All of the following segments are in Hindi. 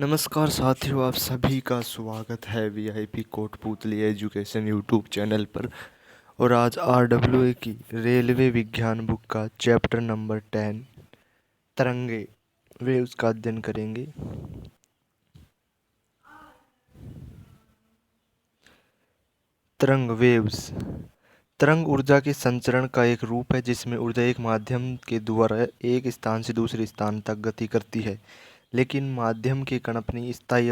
नमस्कार साथियों, आप सभी का स्वागत है VIP Kotputli education YouTube channel पर। और आज आरडब्ल्यूए की रेलवे विज्ञान बुक का चैप्टर नंबर 10 तरंगे वे उसका अध्ययन करेंगे। तरंग वेव्स। तरंग ऊर्जा के संचरण का एक रूप है जिसमें ऊर्जा एक माध्यम के द्वारा एक स्थान से दूसरे स्थान तक गति करती है, लेकिन माध्यम के कण अपनी स्थायी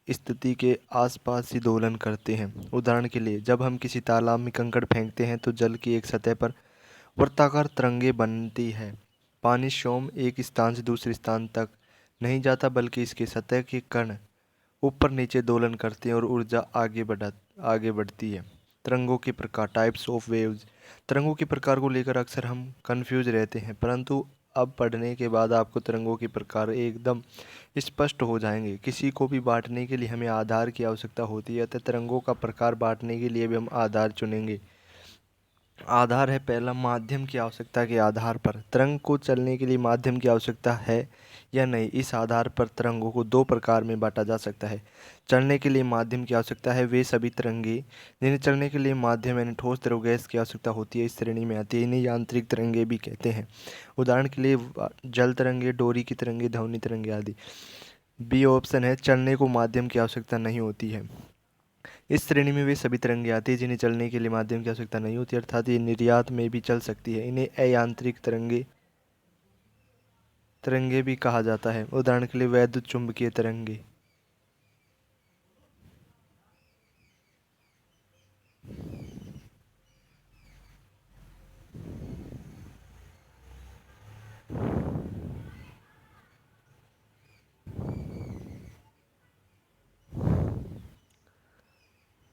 स्थिति के आसपास ही दोलन करते हैं। उदाहरण के लिए, जब हम किसी तालाब में कंकड़ फेंकते हैं तो जल की एक सतह पर वृत्ताकार तरंगें बनती है। पानी स्वयं एक स्थान से दूसरे स्थान तक नहीं जाता, बल्कि इसके सतह के कण ऊपर नीचे दोलन करते हैं और ऊर्जा आगे बढ़ती है। तरंगों के प्रकार, टाइप्स ऑफ वेव्स। तरंगों के प्रकार को लेकर अक्सर हम कंफ्यूज रहते हैं, परंतु अब पढ़ने के बाद आपको तरंगों के प्रकार एकदम स्पष्ट हो जाएंगे। किसी को भी बांटने के लिए हमें आधार की आवश्यकता होती है, अतः तरंगों का प्रकार बांटने के लिए भी हम आधार चुनेंगे। आधार है पहला, माध्यम की आवश्यकता के आधार पर तरंग को चलने के लिए माध्यम की आवश्यकता है या नहीं, इस आधार पर तरंगों को दो प्रकार में बांटा जा सकता है। चलने के लिए माध्यम की आवश्यकता है वे सभी तरंगे जिन्हें चलने के लिए माध्यम यानी ठोस द्रव गैस की आवश्यकता होती है, इस श्रेणी में आती है। इन्हें यांत्रिक तरंगे भी कहते हैं। उदाहरण के लिए जल तरंगे, डोरी की तरंगे, ध्वनि तरंगे आदि। बी ऑप्शन है, चलने को माध्यम की आवश्यकता नहीं होती है। इस श्रेणी में वे सभी तरंगें आती हैं जिन्हें चलने के लिए माध्यम की आवश्यकता नहीं होती, अर्थात ये निर्यात में भी चल सकती है। इन्हें अयांत्रिक तरंगे भी कहा जाता है। उदाहरण के लिए वैद्युत चुंबकीय तरंगे।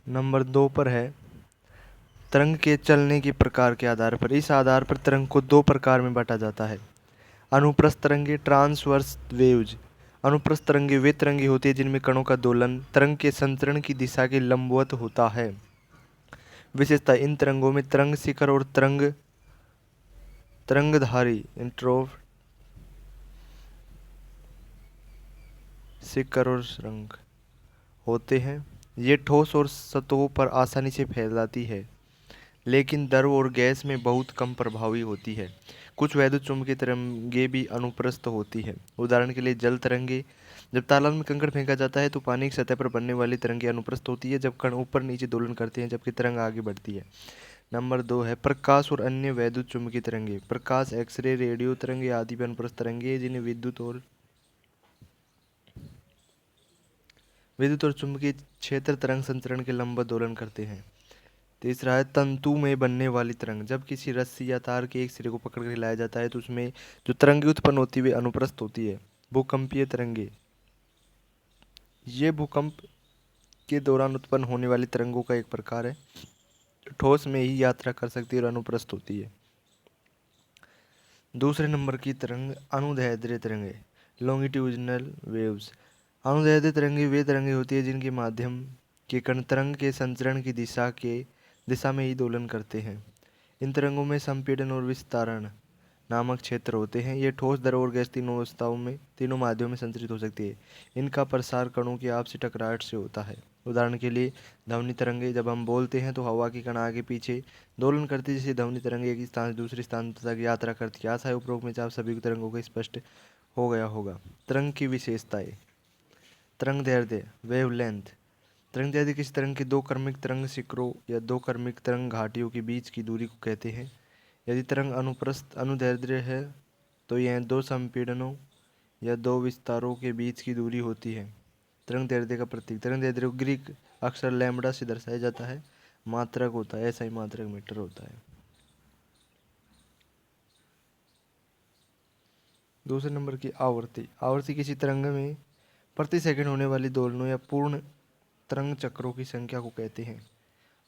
नंबर 2 पर है, तरंग के चलने के प्रकार के आधार पर। इस आधार पर तरंग को दो प्रकार में बांटा जाता है। अनुप्रस्थ तरंगे, ट्रांसवर्स वेव्स। अनुप्रस्थ तरंगे वे तरंगे होती है जिनमें कणों का दोलन तरंग के संचरण की दिशा के लंबवत होता है। विशेषता, इन तरंगों में तरंग शिखर और तरंगधारी शिखर और रंग होते हैं। ये ठोस और सतहों पर आसानी से फैलाती है, लेकिन द्रव और गैस में बहुत कम प्रभावी होती है। कुछ वैद्युत चुम्बकीय तरंगे भी अनुप्रस्थ होती है। उदाहरण के लिए जल तरंगे। जब तालाब में कंकड़ फेंका जाता है तो पानी की सतह पर बनने वाली तरंगे अनुप्रस्थ होती है, जब कण ऊपर नीचे दोलन करते हैं, जबकि तरंग आगे बढ़ती है। नंबर 2 है, प्रकाश और अन्य वैद्युत चुम्बकीय तरंगे। प्रकाश, एक्सरे, रेडियो तरंगे आदि भी अनुप्रस्थ तरंगे, जिन्हें विद्युत और चुंबकीय क्षेत्र तरंग संचरण के लंबवत दोलन करते हैं। तीसरा है, तंतु में बनने वाली तरंग। जब किसी रस्सी या तार के एक सिरे को पकड़ कर हिलाया जाता है तो उसमें जो तरंगे उत्पन्न होती है वे अनुप्रस्थ होती है। भूकंपीय तरंगे, ये भूकंप के दौरान उत्पन्न होने वाली तरंगों का एक प्रकार है, ठोस में ही यात्रा कर सकती है और अनुप्रस्थ होती है। दूसरे नंबर की तरंग अनुदैर्ध्य तरंगे, लॉन्गिट्यूडिनल वेव्स। अनुदैर्ध्य तरंगे वे तरंगे होती है जिनके माध्यम के कण तरंग के संचरण की दिशा में ही दोलन करते हैं। इन तरंगों में संपीड़न और विस्तारण नामक क्षेत्र होते हैं। ये ठोस, द्रव और गैस तीनों माध्यमों में संचरित हो सकती है। इनका प्रसार कणों की आपसी टकराहट से होता है। उदाहरण के लिए ध्वनि तरंगे। जब हम बोलते हैं तो हवा के कण आगे पीछे दोलन करती है, जिससे ध्वनि तरंगे एक स्थान से दूसरे स्थान तक यात्रा करती है। आशा है उपरोक्त में से आप सभी तरंगों को स्पष्ट हो गया होगा। तरंग की विशेषताएं। तरंग दैर्ध्य, वेवलेंथ। तरंग दैर्ध्य किसी तरंग के दो क्रमिक तरंग शिखरों या दो क्रमिक तरंग घाटियों के बीच की दूरी को कहते हैं। यदि तरंग अनुप्रस्थ अनुदैर्ध्य है तो यह दो संपीड़नों या दो विस्तारों के बीच की दूरी होती है। तरंग दैर्ध्य का प्रतीक। तरंग दैर्ध्य को ग्रीक अक्षर लैम्बडा से दर्शाया जाता है। मात्रक होता है, ऐसा ही मात्रक मीटर होता है। दूसरे नंबर की आवृत्ति। आवृत्ति किसी तरंग में प्रति सेकंड होने वाली दोलनों या पूर्ण तरंग चक्रों की संख्या को कहते हैं।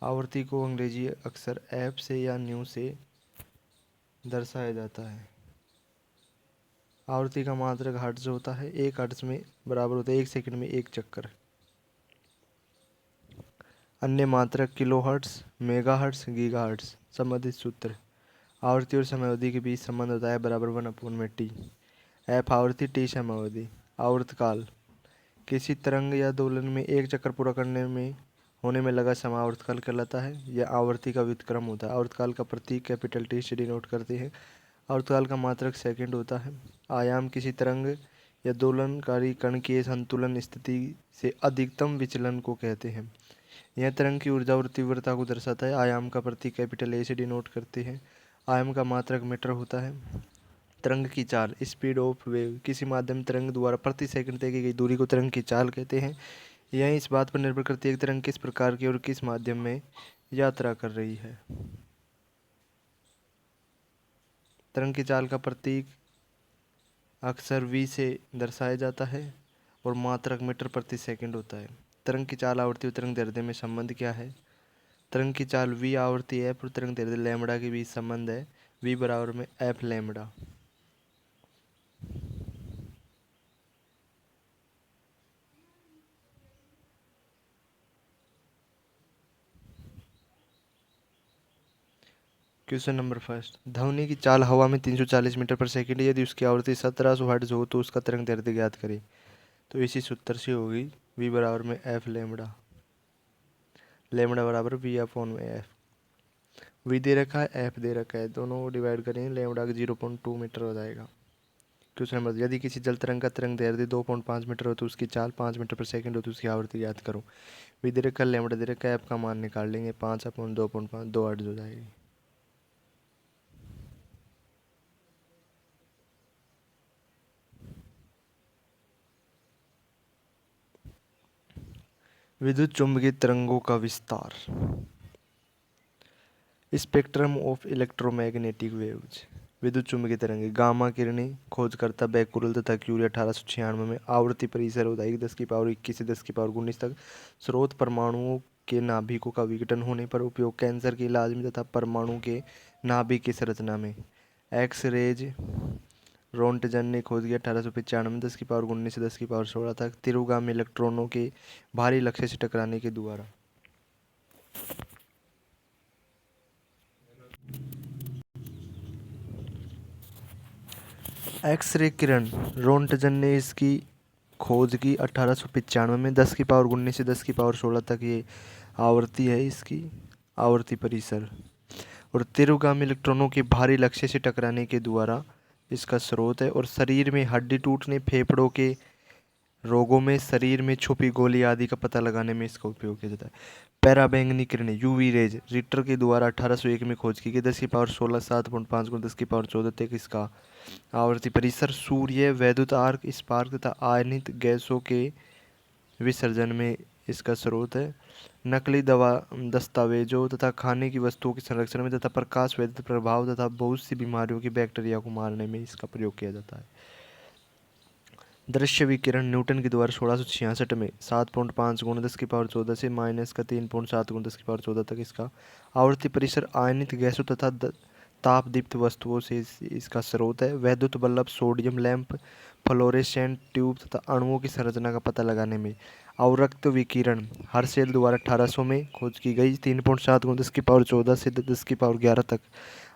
आवृत्ति को अंग्रेजी अक्षर एफ से या न्यू से दर्शाया जाता है। आवृत्ति का मात्रक हर्ट्ज होता है। एक हर्ट्ज में बराबर होता है 1 सेकंड में 1 चक्कर। अन्य मात्रक किलोहर्ट्ज, मेगाहर्ट्ज, गीगाहर्ट्ज। संबंधित सूत्र। आवृत्ति और समयावधि के बीच संबंध होता है बराबर 1/t। एफ आवृत्ति, टी समयावधि। आवर्तकाल, किसी तरंग या दोलन में एक चक्कर पूरा करने में होने में लगा समय आवर्तकाल कहलाता है। यह आवर्ती का व्युत्क्रम होता है। आवर्तकाल का प्रतीक कैपिटल टी से डिनोट करते हैं। आवर्तकाल का मात्रक सेकंड होता है। आयाम, किसी तरंग या दोलनकारी कण के संतुलन स्थिति से अधिकतम विचलन को कहते हैं। यह तरंग की ऊर्जा और तीव्रता को दर्शाता है। आयाम का प्रतीक कैपिटल ए से डिनोट करते हैं। आयाम का मात्रक मीटर होता है। तरंग की चाल, स्पीड ऑफ वेव, किसी माध्यम तरंग द्वारा प्रति सेकंड तय की गई दूरी को तरंग की चाल कहते हैं। यह इस बात पर निर्भर करती है कि तरंग किस प्रकार की और किस माध्यम में यात्रा कर रही है। तरंग की चाल का प्रतीक अक्सर v से दर्शाया जाता है और मात्रक मीटर प्रति सेकंड होता है। तरंग की चाल, आवृत्ति और तरंग दैर्ध्य में संबंध क्या है? तरंग की चाल v आवृत्ति f और तरंग दैर्ध्य लैम्बडा के बीच संबंध है। v बराबर में f lambda. Question number first, ध्वनि की चाल हवा में 340 मीटर पर सेकंड है। यदि उसकी आवृत्ति 1700 हर्ट्ज हो तो उसका तरंग दैर्ध्य ज्ञात करें। तो इसी सूत्र से होगी v बराबर में f लैम्बडा। लैम्बडा बराबर v अपॉन में f। v दे रखा है, f दे रखा है, दोनों को डिवाइड करें, लैम्बडा का 0.2 मीटर हो जाएगा। क्वेश्चन नंबर, यदि किसी जल तरंग का तरंग दैर्ध्य 2.5 मीटर हो तो उसकी चाल 5 मीटर पर सेकंड हो तो उसकी आवृत्ति ज्ञात करो। v दे रखा है, लैम्बडा दे रखा है, f का मान निकाल लेंगे। 5 अपॉन 2.5 2 हर्ट्ज हो जाएगी। विद्युत चुम्बकीय तरंगों का विस्तार। Spectrum of electromagnetic waves. विद्युत चुम्बकीय तरंगे, गामा किरणें। खोजकर्ता बैकुरल तथा क्यूरी 1896 में। आवृत्ति परिसर होता है 10⁻21 से 10⁻19 तक। स्रोत परमाणुओं के नाभिकों का विघटन होने पर उपयोग कैंसर के इलाज में तथा परमाणु के नाभिक की संरचना में। एक्स रेज रोंटजन ने खोज किया 1895 में 10⁻19 से 10⁻16 तक तीव्रगामी इलेक्ट्रॉनों के भारी लक्ष्य से टकराने के द्वारा। एक्सरे किरण, रोंटजन ने इसकी खोज की 1895 में। 10⁻19 से 10⁻16 तक ये आवृत्ति है इसकी, आवृत्ति परिसर। और तीव्रगामी इलेक्ट्रॉनों के भारी लक्ष्य से टकराने के द्वारा इसका स्रोत है। और शरीर में हड्डी टूटने, फेफड़ों के रोगों में, शरीर में छुपी गोली आदि का पता लगाने में इसका उपयोग किया जाता है। पैराबैंगनी किरणें, यूवी रेज, रिटर के द्वारा 1801 में खोज की गई। 10⁻16 7.5 × 10⁻14 तक इसका आवर्ती परिसर। सूर्य, वैद्युत आर्क, स्पार्क तथा आयनित गैसों के विसर्जन में इसका स्रोत है। नकली दवा, दस्तावेजों तथा खाने की वस्तुओं के संरक्षण में तथा प्रकाश वैद्युत प्रभाव तथा बहुत सी बीमारियों की बैक्टीरिया को मारने में इसका प्रयोग किया जाता है। दृश्य विकिरण, न्यूटन के द्वारा 1666 में 7.5 × 10⁻14 से -3.7 × 10⁻14 तक इसका आवर्ती परिसर। आयनित गैसों तथा ताप दीप्त वस्तुओं से इसका स्रोत है। वैद्युत bulb, sodium lamp, fluorescent tube तथा अणुओं की संरचना का पता लगाने में। अवरक्त विकिरण, हर्शेल द्वारा 1800 में खोज की गई। 3.7 × 10⁻14 से 10⁻11 तक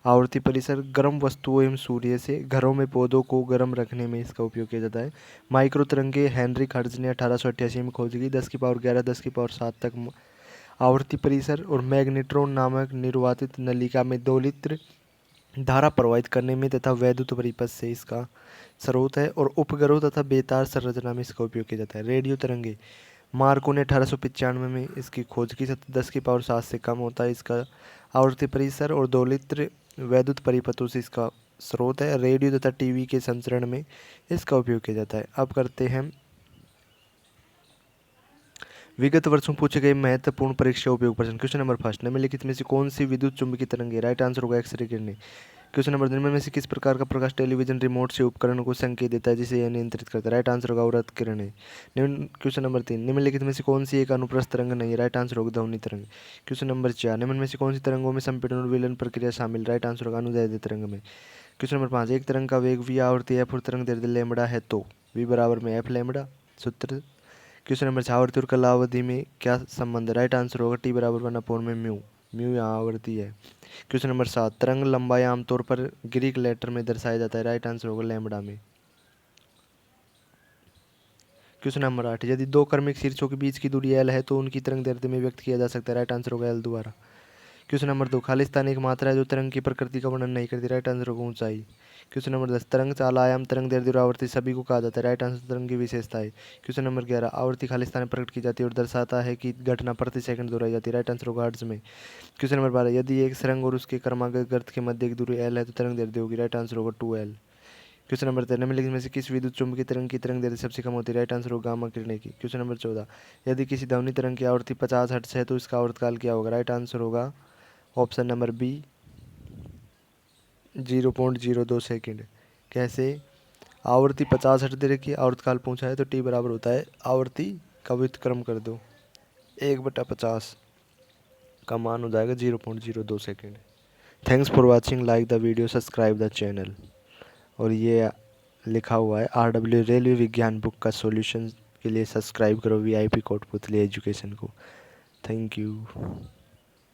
आवर्ती परिसर। गर्म वस्तुओं एवं सूर्य से घरों में पौधों को गर्म रखने में इसका उपयोग किया जाता है। माइक्रो तरंगे, हेनरिक हर्ट्ज ने 1888 में खोज की। 10⁻11 10⁻7 तक आवर्ती परिसर। और मैग्नेट्रॉन नामक निर्वातित नलिका में दोलित्र धारा प्रवाहित करने में तथा वैद्युत परिपथ से इसका स्रोत है। और उपग्रहों तथा बेतार संरचना में इसका उपयोग किया जाता है। रेडियो तरंगे, मार्को ने 1895 में इसकी खोज की। 10⁻7 से कम होता है इसका आवर्ती परिसर। और दोलित्र वैद्युत परिपथों से इसका स्रोत है। रेडियो तथा टीवी के संचरण में इसका उपयोग किया जाता है। अब करते हैं विगत वर्षों में पूछे गए महत्वपूर्ण परीक्षा उपयोग प्रश्न। क्वेश्चन नंबर फर्स्ट, निम्नलिखित में से कौन सी विद्युत चुम्बकीय तरंग है? राइट आंसर होगा एक्सरे किरणें। क्वेश्चन नंबर, निम्न में से किस प्रकार का प्रकाश टेलीविजन रिमोट से उपकरण को संकेत देता है जिसे यह नियंत्रित करता है? राइट आंसर होगा अवरक्त किरणें। क्वेश्चन नंबर 3, निम्नलिखित में से कौन सी एक अनुप्रस्थ तरंग नहीं है? राइट आंसर होगा ध्वनि तरंग। क्वेश्चन नंबर 4, निम्न में से कौन सी तरंगों में संपीड़न और विलयन प्रक्रिया शामिल? राइट आंसर होगा अनुदैर्ध्य तरंग में। क्वेश्चन नंबर 5, एक तरंग का वेग v आवृत्ति f और तरंग दैर्ध्य लैम्बडा है तो v बराबर में f लैम्बडा। सूत्र। क्वेश्चन नंबर 6, आवृत्ति और कालावधि में क्या संबंध है? राइट आंसर होगा t बराबर 1/में म्यू। म्यू यहाँ आवृत्ति है। क्वेश्चन नंबर 7, तरंग लंबाई आमतौर पर ग्रीक लेटर में दर्शाया जाता है। राइट आंसर होगा लैम्बडा में। क्वेश्चन नंबर 8, यदि दो क्रमिक शीर्षों के बीच की दूरी l है तो उनकी तरंग दैर्ध्य में व्यक्त किया जा सकता है। राइट आंसर होगा l द्वारा। क्वेश्चन नंबर 2, खालिस्तान एक मात्रा है जो तरंग की प्रकृति का वर्णन नहीं करती। राइट आंसर होगा ऊंचाई। क्वेश्चन नंबर 10, तरंग चाल, आयाम, तरंग दैर्ध्य और आवृत्ति सभी को कहा जाता है। राइट आंसर तरंग की विशेषता है। क्वेश्चन नंबर 11, आवृत्ति खालिस्तान में प्रकट की जाती है और दर्शाता है कि घटना प्रति सेकंड दोहराई जाती है। राइट आंसर होगा हर्ट्ज में। क्वेश्चन नंबर 12, यदि एक सुरंग और उसके क्रमागत गर्त के मध्य की दूरी l है तो तरंग दैर्ध्य होगी। राइट आंसर होगा 2l। क्वेश्चन नंबर 13, निम्नलिखित में से किस विद्युत चुम्बकीय तरंग की तरंग दैर्ध्य सबसे कम होती है। राइट आंसर होगा गामा किरणें की। क्वेश्चन नंबर 14, यदि किसी ध्वनि तरंग की आवृत्ति 50 हर्ट्ज है तो इसका आवर्तकाल क्या होगा। राइट आंसर होगा ऑप्शन नंबर बी 0.02 सेकेंड। कैसे? आवर्ती 50 हर्ट्ज दे रखी है, आवर्तकाल पूछा है तो टी बराबर होता है आवर्ती का व्युत्क्रम कर दो 1/50 का मान हो जाएगा 0.02 second. Thanks for watching, like the video, subscribe the channel. और ये लिखा हुआ है RW रेलवे विज्ञान बुक का सॉल्यूशन के लिए सब्सक्राइब करो VIP कोटपुतली एजुकेशन को। Thank you.